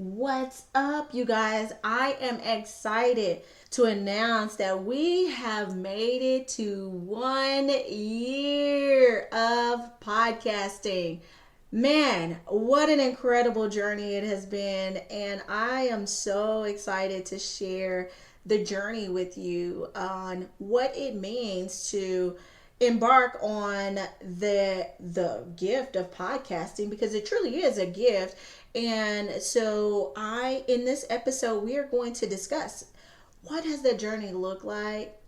What's up, you guys? I am excited to announce that we have made it to 1 year of podcasting. Man, what an incredible journey it has been, and I am so excited to share the journey with you on what it means to embark on the gift of podcasting, because it truly is a gift. And so I in this episode we are going to discuss what has the journey looked like,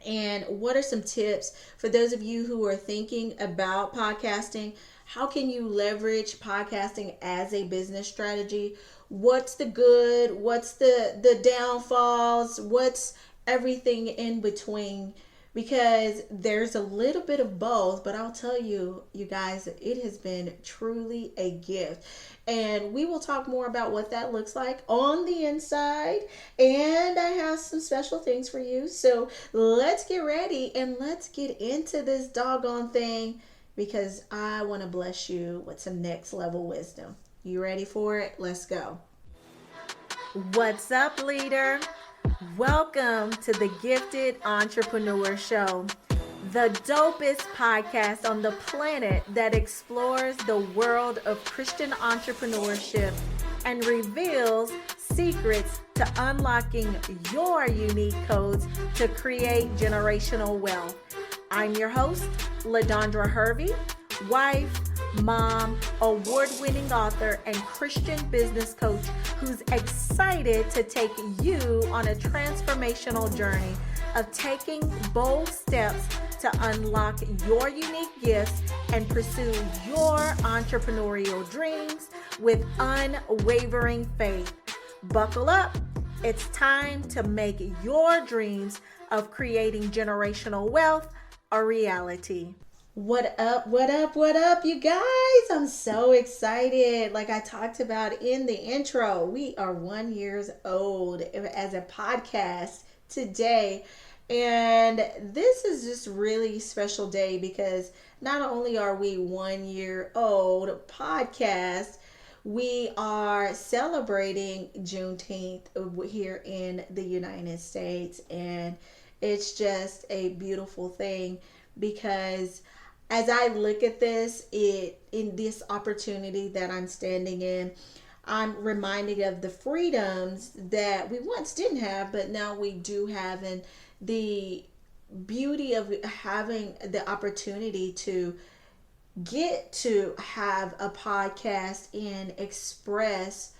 and what are some tips for those of you who are thinking about podcasting. How can you leverage podcasting as a business strategy? What's the good? What's the downfalls? What's everything in between? Because there's a little bit of both, but I'll tell you, you guys, it has been truly a gift. And we will talk more about what that looks like on the inside. And I have some special things for you. So let's get ready and let's get into this doggone thing, because I want to bless you with some next level wisdom. You ready for it? Let's go. What's up, leader? Welcome to the Gifted Entrepreneur Show, the dopest podcast on the planet that explores the world of Christian entrepreneurship and reveals secrets to unlocking your unique codes to create generational wealth. I'm your host, LaDondra Hervey, wife, mom, award-winning author, and Christian business coach who's excited to take you on a transformational journey of taking bold steps to unlock your unique gifts and pursue your entrepreneurial dreams with unwavering faith. Buckle up. It's time to make your dreams of creating generational wealth a reality. What up, you guys? I'm so excited. Like I talked about in the intro, we are 1 year old as a podcast today. And this is just really special day because not only are we 1 year old podcast, we are celebrating Juneteenth here in the United States. And it's just a beautiful thing, because as I look at this, in this opportunity that I'm standing in, I'm reminded of the freedoms that we once didn't have, but now we do have, and the beauty of having the opportunity to get to have a podcast and express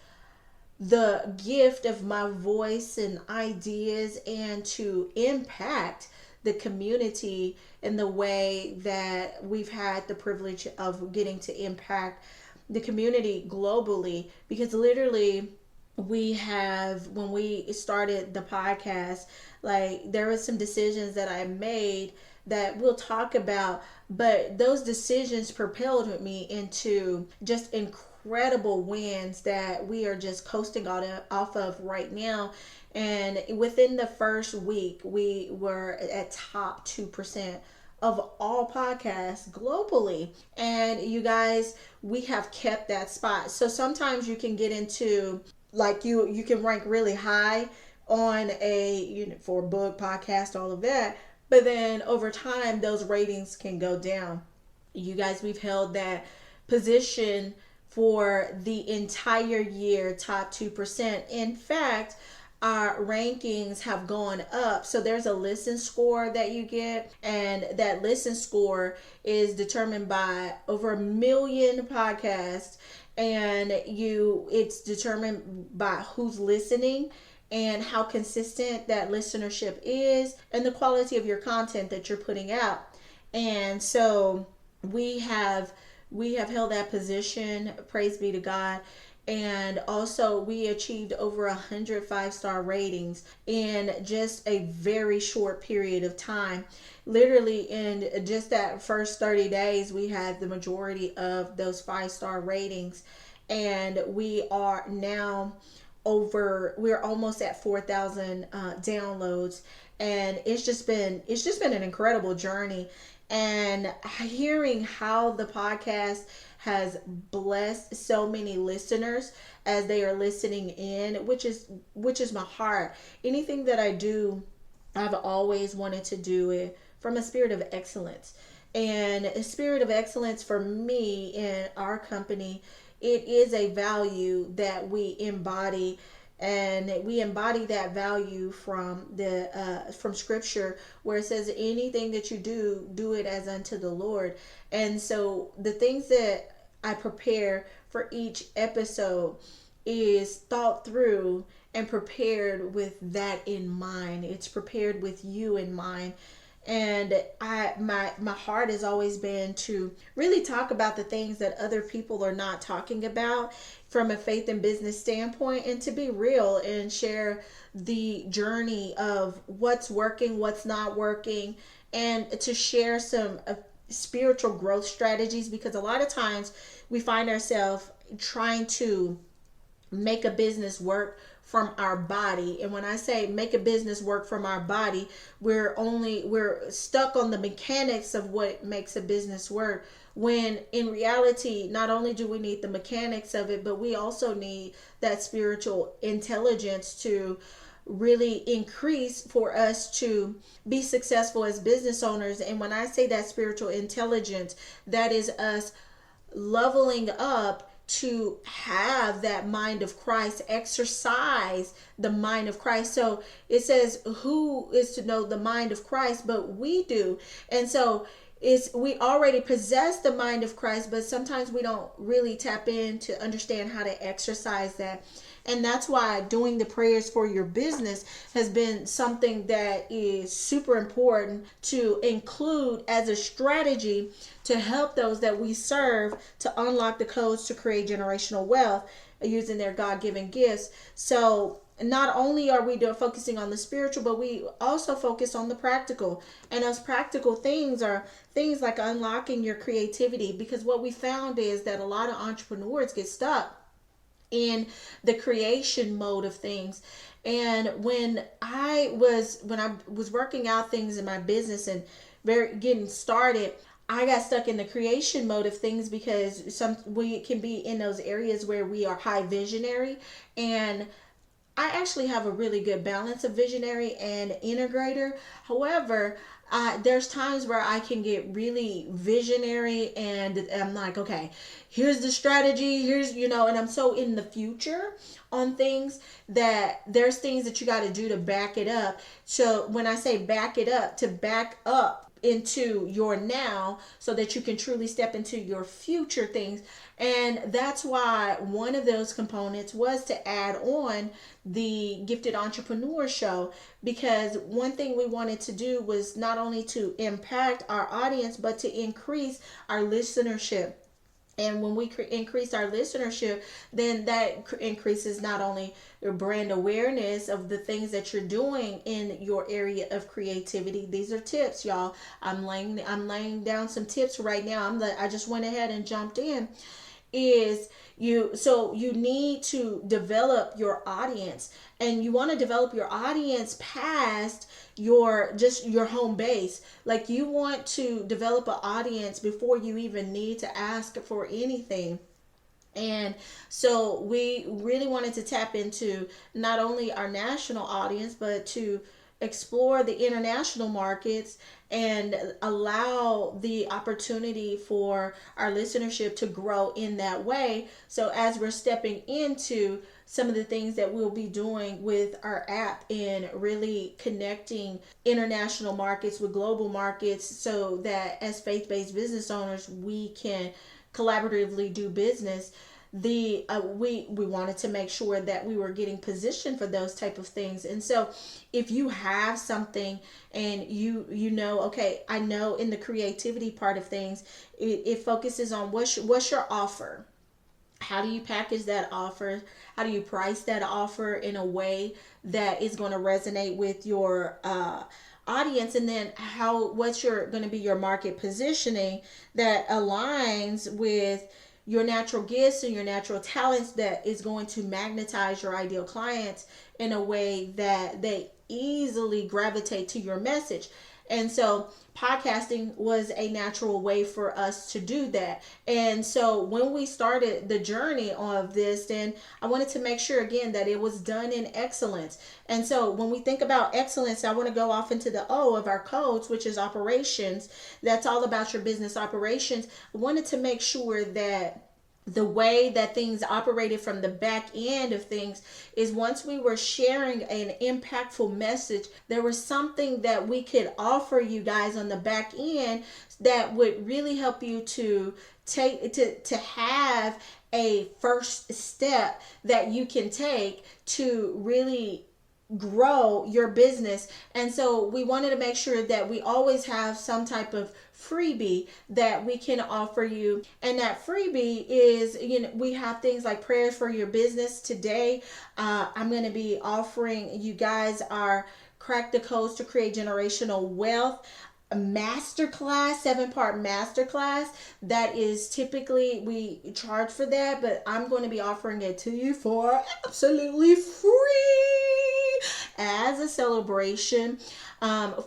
the gift of my voice and ideas, and to impact the community in the way that we've had the privilege of getting to impact the community globally. Because literally when we started the podcast, like there was some decisions that I made that we'll talk about, but those decisions propelled me into just incredible wins that we are just coasting off of right now. And within the first week, we were at top 2% of all podcasts globally. And you guys, we have kept that spot. So sometimes you can get into, like, you can rank really high on for a book, podcast, all of that. But then over time, those ratings can go down. You guys, we've held that position for the entire year, top 2%. In fact, our rankings have gone up. So there's a listen score that you get, and that listen score is determined by over 1 million podcasts, and it's determined by who's listening and how consistent that listenership is, and the quality of your content that you're putting out. And so we have held that position, praise be to God. And also we achieved over 100 5-star ratings in just a very short period of time. Literally in just that first 30 days, we had the majority of those 5-star ratings. And we are now we're almost at 4,000 downloads. And it's just been an incredible journey. And hearing how the podcast has blessed so many listeners as they are listening in, which is my heart. Anything that I do, I've always wanted to do it from a spirit of excellence. And a spirit of excellence for me in our company, it is a value that we embody, and we embody that value from scripture, where it says anything that you do it as unto the Lord. And so the things that I prepare for each episode is thought through and prepared with that in mind. It's prepared with you in mind. And my heart has always been to really talk about the things that other people are not talking about from a faith and business standpoint, and to be real and share the journey of what's working, what's not working, and to share some spiritual growth strategies, because a lot of times we find ourselves trying to make a business work from our body. And when I say make a business work from our body, we're stuck on the mechanics of what makes a business work, when in reality, not only do we need the mechanics of it, but we also need that spiritual intelligence to really increase for us to be successful as business owners. And when I say that spiritual intelligence, that is us leveling up to have that mind of Christ, exercise the mind of Christ. So it says, who is to know the mind of Christ? But we do. And so we already possess the mind of Christ, but sometimes we don't really tap in to understand how to exercise that. And that's why doing the prayers for your business has been something that is super important to include as a strategy to help those that we serve to unlock the codes to create generational wealth using their God-given gifts. So not only are we focusing on the spiritual, but we also focus on the practical. And those practical things are things like unlocking your creativity, because what we found is that a lot of entrepreneurs get stuck in the creation mode of things. And when I was working out things in my business and getting started, I got stuck in the creation mode of things, because we can be in those areas where we are high visionary, and I actually have a really good balance of visionary and integrator. However, there's times where I can get really visionary and I'm like, okay, here's the strategy, and I'm so in the future on things that there's things that you got to do to back it up. So when I say back it up, to back up into your now so that you can truly step into your future things. And that's why one of those components was to add on the Gifted Entrepreneur Show, because one thing we wanted to do was not only to impact our audience, but to increase our listenership. And when we increase our listenership, then that increases not only your brand awareness of the things that you're doing in your area of creativity. These are tips, y'all. I'm laying down some tips right now. I just went ahead and jumped in. You need to develop your audience, and you want to develop your audience past your home base. Like, you want to develop an audience before you even need to ask for anything. And so we really wanted to tap into not only our national audience, but to explore the international markets and allow the opportunity for our listenership to grow in that way. So as we're stepping into some of the things that we'll be doing with our app and really connecting international markets with global markets, so that as faith-based business owners, we can collaboratively do business. We wanted to make sure that we were getting positioned for those type of things. And so if you have something and you know, okay, I know in the creativity part of things, it focuses on what's your offer. How do you package that offer? How do you price that offer in a way that is going to resonate with your audience? And then what's going to be your market positioning that aligns with your natural gifts and your natural talents, that is going to magnetize your ideal clients in a way that they easily gravitate to your message. And so podcasting was a natural way for us to do that. And so when we started the journey of this, then I wanted to make sure again that it was done in excellence. And so when we think about excellence, I want to go off into the O of our codes, which is operations. That's all about your business operations. I wanted to make sure that the way that things operated from the back end of things is once we were sharing an impactful message, there was something that we could offer you guys on the back end that would really help you to have a first step that you can take to really grow your business. And so we wanted to make sure that we always have some type of freebie that we can offer you. And that freebie is, we have things like prayers for your business. Today I'm going to be offering you guys our Crack the Codes to Create Generational Wealth Masterclass, 7-part masterclass. That is typically we charge for that, but I'm going to be offering it to you for absolutely free as a celebration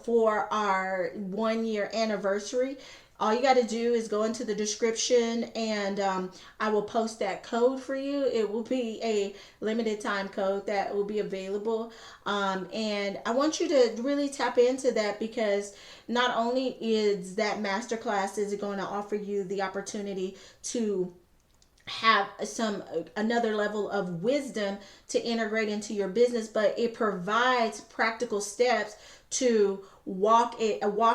for our 1-year anniversary. All you got to do is go into the description and I will post that code for you. It will be a limited time code that will be available. And I want you to really tap into that, because not only is that masterclass is going to offer you the opportunity to have another level of wisdom to integrate into your business, but it provides practical steps to walk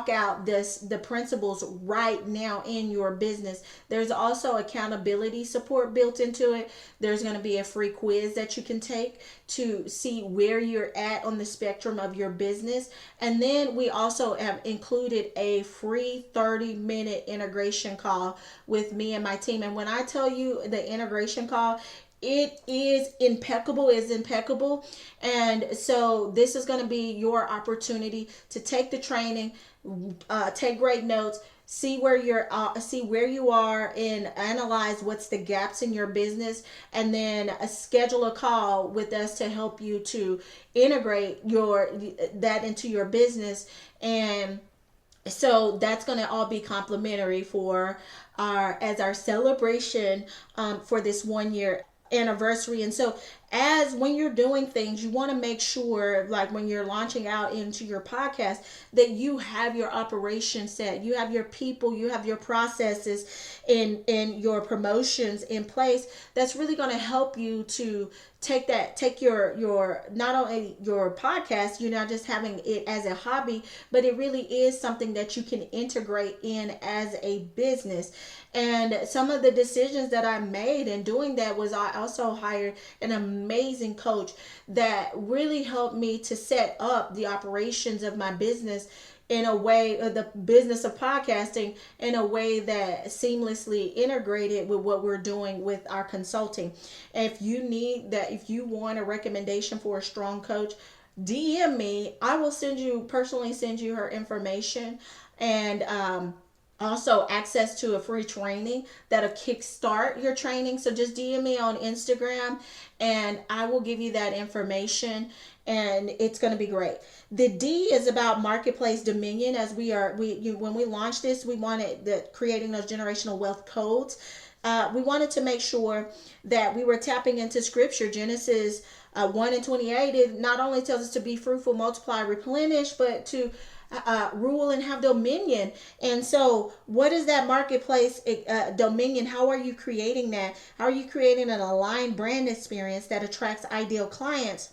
out the principles right now in your business. There's also accountability support built into it. There's going to be a free quiz that you can take to see where you're at on the spectrum of your business. And then we also have included a free 30-minute integration call with me and my team. And when I tell you the integration call, it is impeccable. It's impeccable. And so this is going to be your opportunity to take the training, take great notes, see where you are, and analyze what's the gaps in your business, and then schedule a call with us to help you to integrate that into your business. And so that's going to all be complimentary for our celebration for this 1-year anniversary. And so when you're doing things, you want to make sure, like when you're launching out into your podcast, that you have your operation set, you have your people, you have your processes in your promotions in place. That's really going to help you to take your not only your podcast, you're not just having it as a hobby, but it really is something that you can integrate in as a business. And some of the decisions that I made in doing that was I also hired an amazing coach that really helped me to set up the operations of my business in a way, the business of podcasting, in a way that seamlessly integrated with what we're doing with our consulting. And if you want a recommendation for a strong coach, DM me. I will personally send you her information, and also access to a free training that'll kickstart your training. So just DM me on Instagram and I will give you that information, and it's going to be great. The D is about marketplace dominion. As when we launched this, we wanted creating those generational wealth codes. We wanted to make sure that we were tapping into scripture. Genesis 1:28, it not only tells us to be fruitful, multiply, replenish, but to rule and have dominion. And so what is that marketplace dominion? How are you creating that? How are you creating an aligned brand experience that attracts ideal clients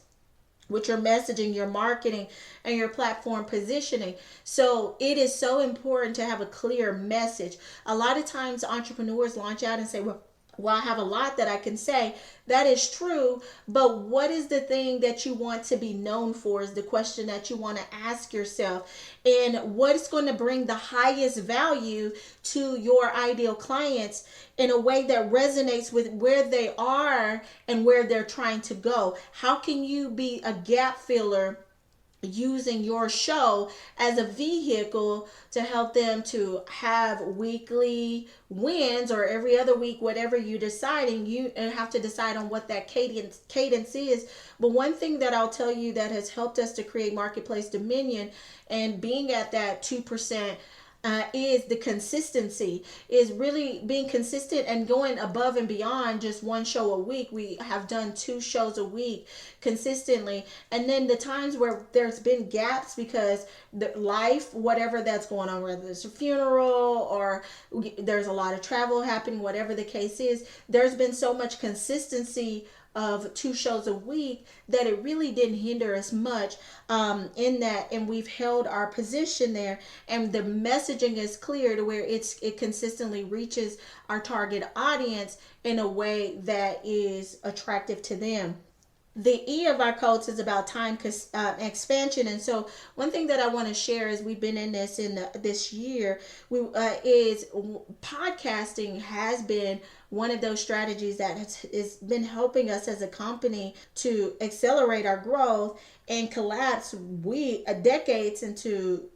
with your messaging, your marketing, and your platform positioning? So it is so important to have a clear message. A lot of times entrepreneurs launch out and say, well, I have a lot that I can say. That is true, but what is the thing that you want to be known for is the question that you want to ask yourself. And what's going to bring the highest value to your ideal clients in a way that resonates with where they are and where they're trying to go? How can you be a gap filler using your show as a vehicle to help them to have weekly wins, or every other week, whatever you deciding. You have to decide on what that cadence is. But one thing that I'll tell you that has helped us to create marketplace dominion and being at that 2%, is the consistency, is really being consistent and going above and beyond just one show a week. We have done 2 shows a week consistently. And then the times where there's been gaps because the life, whatever that's going on, whether it's a funeral or there's a lot of travel happening, whatever the case is, there's been so much consistency of 2 shows a week that it really didn't hinder us much in that, and we've held our position there, and the messaging is clear to where it consistently reaches our target audience in a way that is attractive to them. The E of our codes is about time expansion. And so one thing that I want to share is we've been in this year, is podcasting has been one of those strategies that has been helping us as a company to accelerate our growth and collapse decades into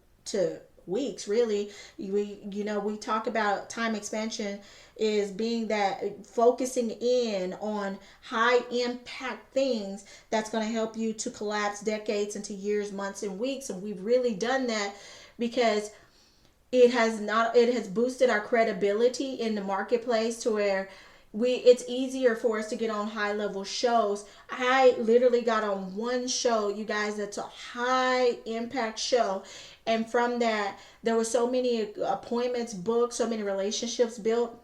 weeks. Really, we talk about time expansion is being that focusing in on high impact things that's going to help you to collapse decades into years, months, and weeks. And we've really done that because it has boosted our credibility in the marketplace to where it's easier for us to get on high level shows. I literally got on one show, you guys, that's a high impact show. And from that, there were so many appointments booked, so many relationships built.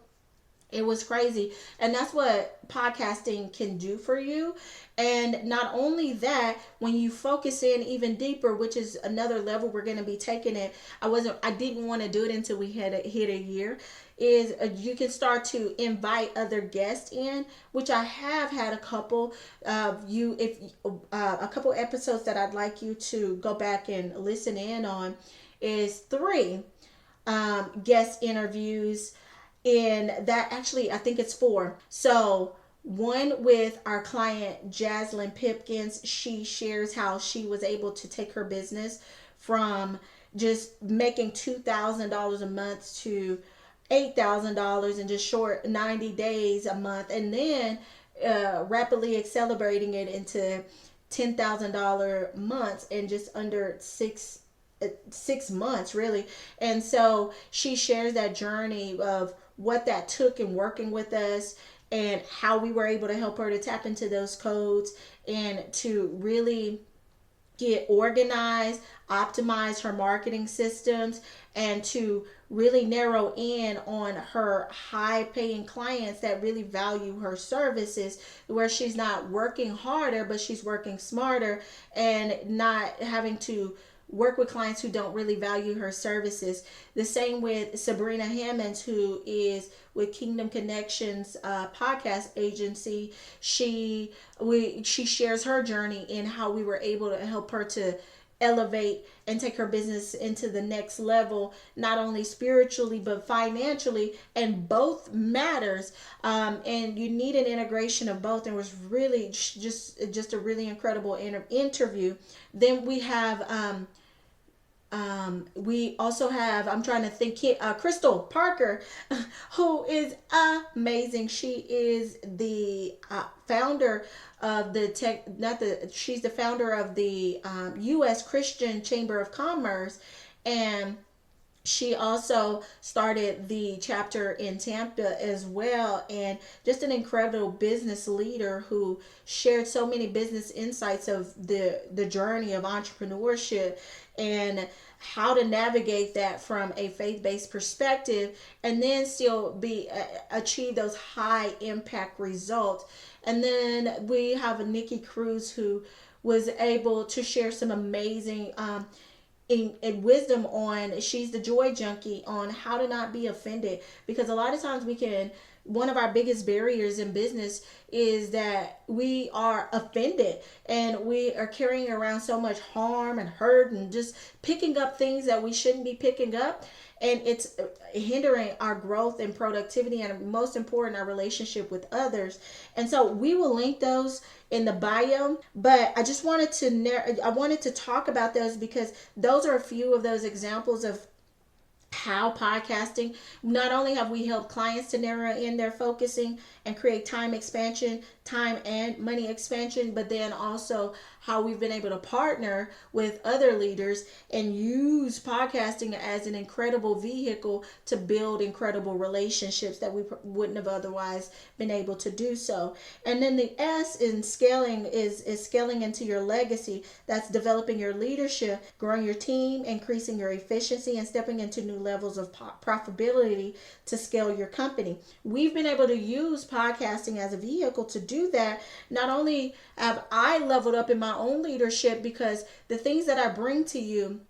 It was crazy. And that's what podcasting can do for you. And not only that, when you focus in even deeper, which is another level we're going to be taking it. I didn't want to do it until we had hit a year. Is you can start to invite other guests in, which I have had a couple of a couple episodes that I'd like you to go back and listen in on. Is 3 guest interviews. In that, actually, I think it's 4. So 1 with our client Jazlyn Pipkins. She shares how she was able to take her business from just making $2,000 a month to $8,000 in just short 90 days a month, and then rapidly accelerating it into $10,000 months in just under 6 months, really. And so she shares that journey of what that took in working with us and how we were able to help her to tap into those codes and to really get organized, optimize her marketing systems, and to really narrow in on her high paying clients that really value her services, where she's not working harder, but she's working smarter and not having to work with clients who don't really value her services. The same with Sabrina Hammonds, who is with Kingdom Connections podcast agency. She shares her journey in how we were able to help her to elevate and take her business into the next level, not only spiritually but financially, and both matters. And you need an integration of both. And it was really just a really incredible interview. Then we have we also have, I'm trying to think, Crystal Parker, who is amazing. She is the founder of she's the founder of the U.S. Christian Chamber of Commerce, and she also started the chapter in Tampa as well, and just an incredible business leader who shared so many business insights of the journey of entrepreneurship and how to navigate that from a faith-based perspective and then still achieve those high impact results. And then we have Nikki Cruz, who was able to share some amazing in wisdom on, she's the joy junkie, on how to not be offended, because a lot of times we can one of our biggest barriers in business is that we are offended and we are carrying around so much harm and hurt and just picking up things that we shouldn't be picking up, and it's hindering our growth and productivity, and most important, our relationship with others. And so we will link those in the bio, but I just wanted to talk about those because those are a few of those examples of how podcasting, not only have we helped clients to narrow in their focusing and create time and money expansion, but then also how we've been able to partner with other leaders and use podcasting as an incredible vehicle to build incredible relationships that we wouldn't have otherwise been able to do so. And then the S in scaling is scaling into your legacy. That's developing your leadership, growing your team, increasing your efficiency, and stepping into new levels of profitability to scale your company. We've been able to use podcasting as a vehicle to do that. Not only have I leveled up in my own leadership because the things that I bring to you,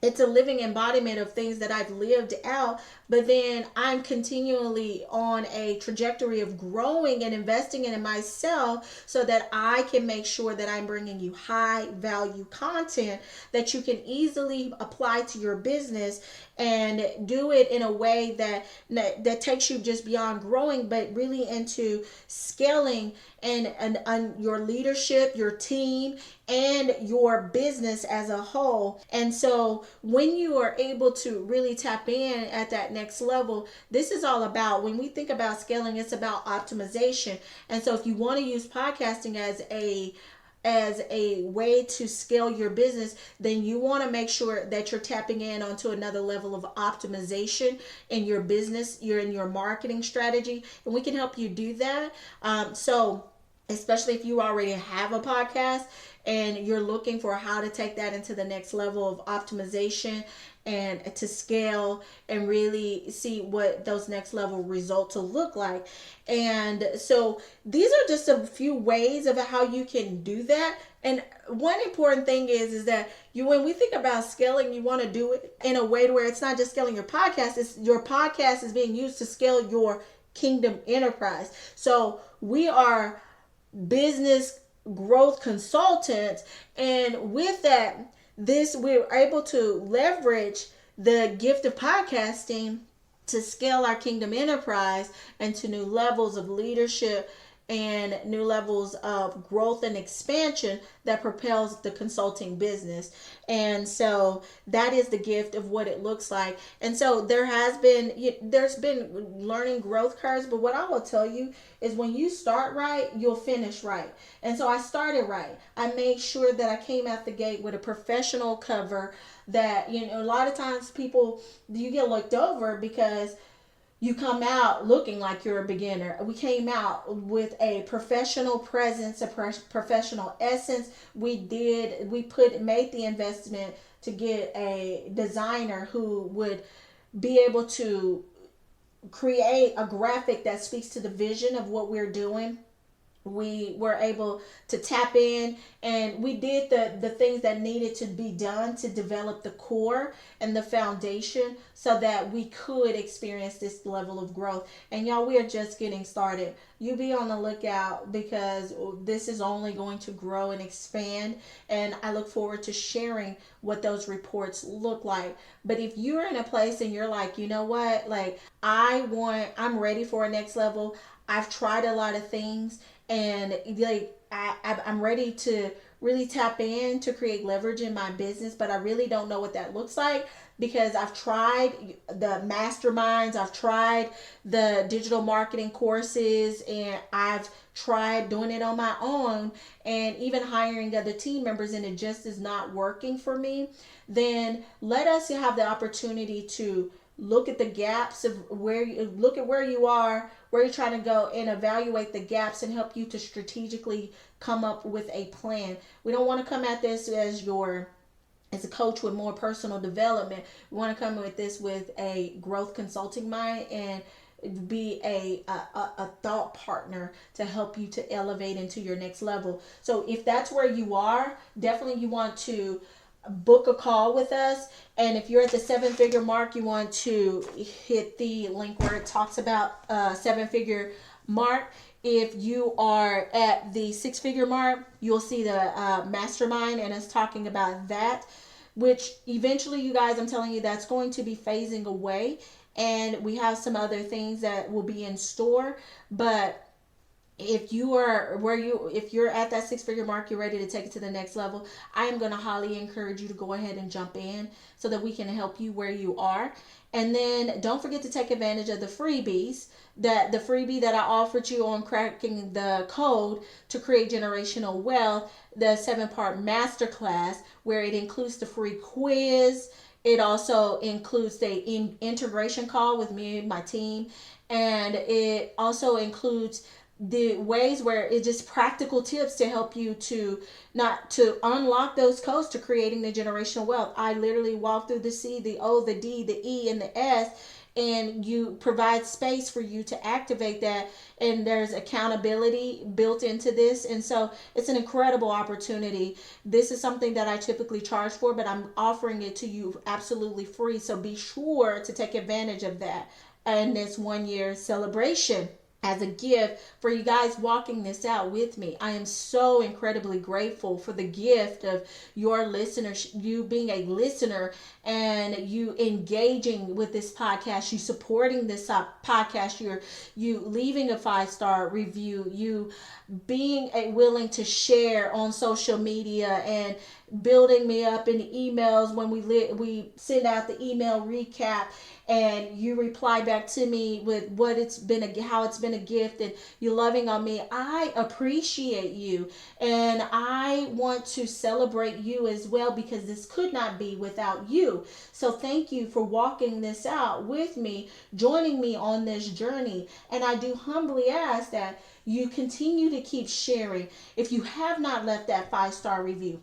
it's a living embodiment of things that I've lived out, but then I'm continually on a trajectory of growing and investing in myself so that I can make sure that I'm bringing you high value content that you can easily apply to your business and do it in a way that takes you just beyond growing, but really into scaling and your leadership, your team, and your business as a whole. And so when you are able to really tap in at that next level, this is all about, when we think about scaling, it's about optimization. And so if you want to use podcasting as a way to scale your business, then you want to make sure that you're tapping in onto another level of optimization in your business, you're in your marketing strategy, and we can help you do that. So especially if you already have a podcast and you're looking for how to take that into the next level of optimization and to scale and really see what those next level results will look like. And so these are just a few ways of how you can do that. And one important thing is that when we think about scaling, you want to do it in a way where it's not just scaling your podcast, it's your podcast is being used to scale your kingdom enterprise. So we are business growth consultants, and with that, we're able to leverage the gift of podcasting to scale our kingdom enterprise into new levels of leadership and new levels of growth and expansion that propels the consulting business. And so that is the gift of what it looks like. And so there's been learning growth curves, but what I will tell you is when you start right, you'll finish right. And so I started right. I made sure that I came out the gate with a professional cover that, a lot of times you get looked over because you come out looking like you're a beginner. We came out with a professional presence, a professional essence. We made the investment to get a designer who would be able to create a graphic that speaks to the vision of what we're doing. We were able to tap in and we did the things that needed to be done to develop the core and the foundation so that we could experience this level of growth. And y'all, we are just getting started. You be on the lookout because this is only going to grow and expand, and I look forward to sharing what those reports look like. But if you're in a place and you're like, you know what, like I'm ready for a next level. I've tried a lot of things, and like I'm ready to really tap in to create leverage in my business, but I really don't know what that looks like because I've tried the masterminds, I've tried the digital marketing courses, and I've tried doing it on my own and even hiring other team members, and it just is not working for me. Then let us have the opportunity to look at the gaps of where you are, where you're trying to go, and evaluate the gaps and help you to strategically come up with a plan. We don't want to come at this as a coach with more personal development. We want to come with this with a growth consulting mind and be a thought partner to help you to elevate into your next level. So if that's where you are, definitely you want to book a call with us. And if you're at the 7-figure mark, you want to hit the link where it talks about 7-figure mark. If you are at the 6-figure mark, you'll see the mastermind, and it's talking about that, which eventually, you guys, I'm telling you, that's going to be phasing away. And we have some other things that will be in store. But if you are if you're at that 6-figure mark, you're ready to take it to the next level, I am going to highly encourage you to go ahead and jump in so that we can help you where you are. And then don't forget to take advantage of the freebies, that the freebie that I offered you on cracking the code to create generational wealth, the 7-part masterclass, where it includes the free quiz. It also includes the integration call with me and my team. And it also includes the ways where it's just practical tips to help you to not to unlock those codes to creating the generational wealth. I literally walk through the C, the O, the D, the E, and the S, and you provide space for you to activate that. And there's accountability built into this. And so it's an incredible opportunity. This is something that I typically charge for, but I'm offering it to you absolutely free. So be sure to take advantage of that in this 1-year celebration as a gift for you guys walking this out with me. I am so incredibly grateful for the gift of your listeners, you being a listener and you engaging with this podcast, you supporting this podcast, you leaving a 5-star review, you being willing to share on social media and building me up in emails when we send out the email recap, and you reply back to me with what it's been how it's been a gift, and you loving on me. I appreciate you, and I want to celebrate you as well, because this could not be without you. So thank you for walking this out with me, joining me on this journey. And I do humbly ask that you continue to keep sharing. If you have not left that 5-star review,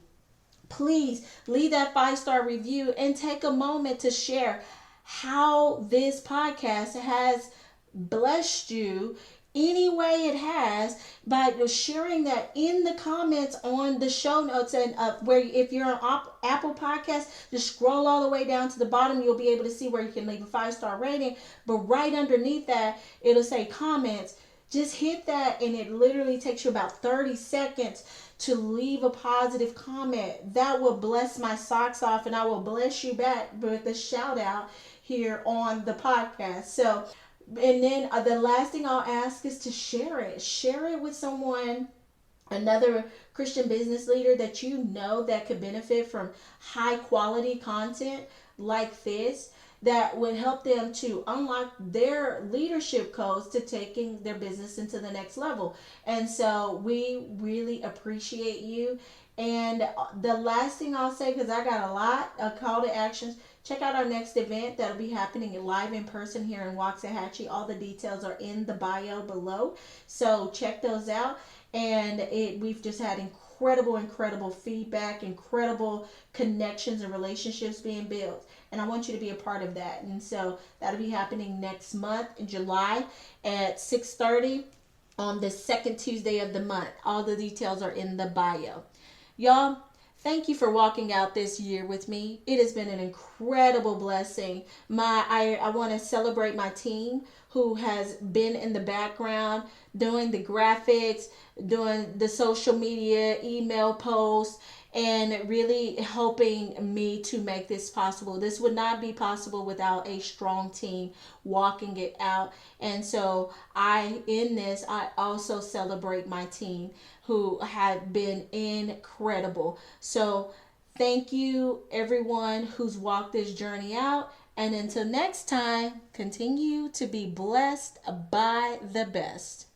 please leave that 5-star review and take a moment to share how this podcast has blessed you any way it has, by sharing that in the comments on the show notes. And where if you're on Apple Podcasts, just scroll all the way down to the bottom. You'll be able to see where you can leave a 5-star rating. But right underneath that, it'll say comments. Just hit that, and it literally takes you about 30 seconds to leave a positive comment. That will bless my socks off, and I will bless you back with a shout out here on the podcast. So, and then the last thing I'll ask is to share it. Share it with someone, another Christian business leader that you know that could benefit from high quality content like this, that would help them to unlock their leadership codes to taking their business into the next level. And so we really appreciate you. And the last thing I'll say, because I got a lot of call to actions, check out our next event that'll be happening live in person here in Waxahachie. All the details are in the bio below, so check those out. And we've just had incredible feedback, incredible connections and relationships being built, and I want you to be a part of that. And so that'll be happening next month in July at 6:30 on the second Tuesday of the month. All the details are in the bio. Y'all, thank you for walking out this year with me. It has been an incredible blessing. I want to celebrate my team who has been in the background doing the graphics, doing the social media, email posts, and really helping me to make this possible. This would not be possible without a strong team walking it out. And so I also celebrate my team who have been incredible. So thank you everyone who's walked this journey out. And until next time, continue to be blessed by the best.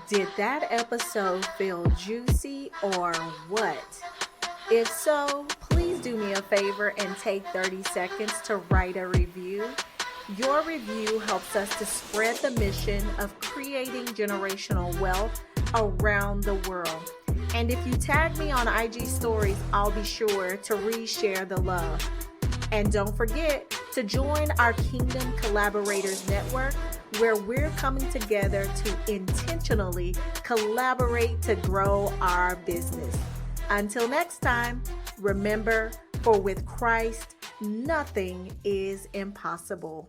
Did that episode feel juicy or what? If so, please do me a favor and take 30 seconds to write a review. Your review helps us to spread the mission of creating generational wealth around the world. And if you tag me on IG stories, I'll be sure to reshare the love. And don't forget to join our Kingdom Collaborators Network, where we're coming together to intentionally collaborate to grow our business. Until next time, Remember, for with Christ, nothing is impossible.